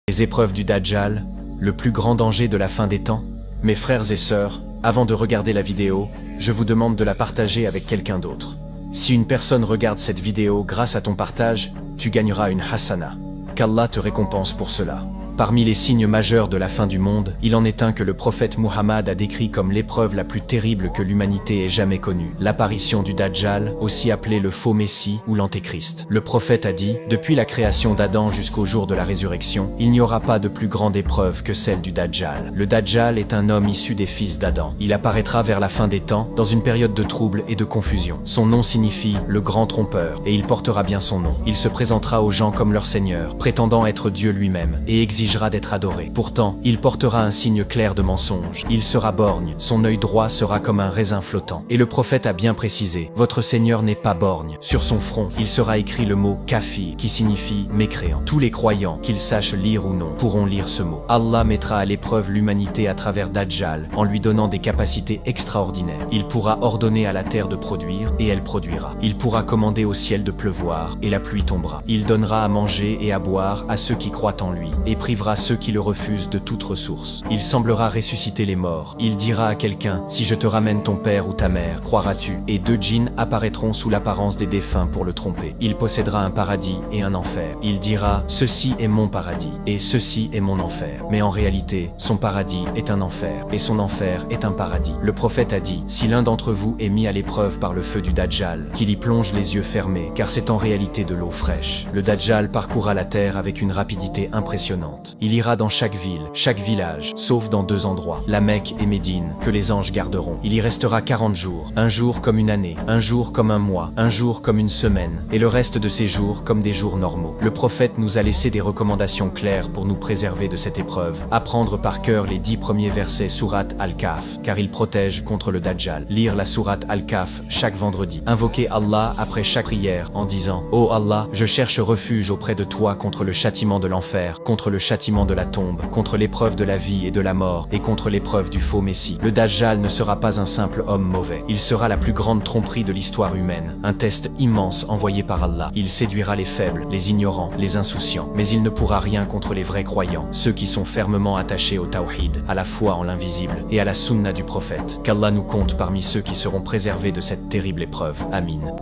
Les épreuves du Dajjal, le plus grand danger de la fin des temps. Mes frères et sœurs, avant de regarder la vidéo, je vous demande de la partager avec quelqu'un d'autre. Si une personne regarde cette vidéo grâce à ton partage, tu gagneras une hasana. Qu'Allah te récompense pour cela. Parmi les signes majeurs de la fin du monde, il en est un que le prophète Muhammad a décrit comme l'épreuve la plus terrible que l'humanité ait jamais connue, l'apparition du Dajjal, aussi appelé le faux Messie ou l'Antéchrist. Le prophète a dit, depuis la création d'Adam jusqu'au jour de la résurrection, il n'y aura pas de plus grande épreuve que celle du Dajjal. Le Dajjal est un homme issu des fils d'Adam. Il apparaîtra vers la fin des temps, dans une période de trouble et de confusion. Son nom signifie le grand trompeur, et il portera bien son nom. Il se présentera aux gens comme leur Seigneur, prétendant être Dieu lui-même, et exigera d'être adoré. Pourtant, il portera un signe clair de mensonge. Il sera borgne, son œil droit sera comme un raisin flottant. Et le prophète a bien précisé, votre Seigneur n'est pas borgne. Sur son front, il sera écrit le mot kafir, qui signifie mécréant. Tous les croyants, qu'ils sachent lire ou non, pourront lire ce mot. Allah mettra à l'épreuve l'humanité à travers Dajjal, en lui donnant des capacités extraordinaires. Il pourra ordonner à la terre de produire, et elle produira. Il pourra commander au ciel de pleuvoir, et la pluie tombera. Il donnera à manger et à boire à ceux qui croient en lui, et privera ceux qui le refusent de toute ressource. Il semblera ressusciter les morts. Il dira à quelqu'un, si je te ramène ton père ou ta mère, croiras-tu? Et deux djinns apparaîtront sous l'apparence des défunts pour le tromper. Il possédera un paradis et un enfer. Il dira, ceci est mon paradis, et ceci est mon enfer. Mais en réalité, son paradis est un enfer, et son enfer est un paradis. Le prophète a dit, si l'un d'entre vous est mis à l'épreuve par le feu du Dajjal, qu'il y plonge les yeux fermés, car c'est en réalité de l'eau fraîche. Le Dajjal parcourra la terre avec une rapidité impressionnante. Il ira dans chaque ville, chaque village, sauf dans deux endroits, la Mecque et Médine, que les anges garderont. Il y restera 40 jours, un jour comme une année, un jour comme un mois, un jour comme une semaine, et le reste de ces jours comme des jours normaux. Le prophète nous a laissé des recommandations claires pour nous préserver de cette épreuve. Apprendre par cœur les 10 premiers versets sourate Al-Kahf, car ils protègent contre le Dajjal. Lire la sourate Al-Kahf chaque vendredi. Invoquer Allah après chaque prière en disant, ô Allah, je cherche refuge auprès de toi contre le châtiment de l'enfer, contre le châtiment de la tombe, contre l'épreuve de la vie et de la mort, et contre l'épreuve du faux Messie. Le Dajjal ne sera pas un simple homme mauvais. Il sera la plus grande tromperie de l'histoire humaine, un test immense envoyé par Allah. Il séduira les faibles, les ignorants, les insouciants, mais il ne pourra rien contre les vrais croyants, ceux qui sont fermement attachés au tawhid, à la foi en l'invisible, et à la sunna du prophète. Qu'Allah nous compte parmi ceux qui seront préservés de cette terrible épreuve. Amin.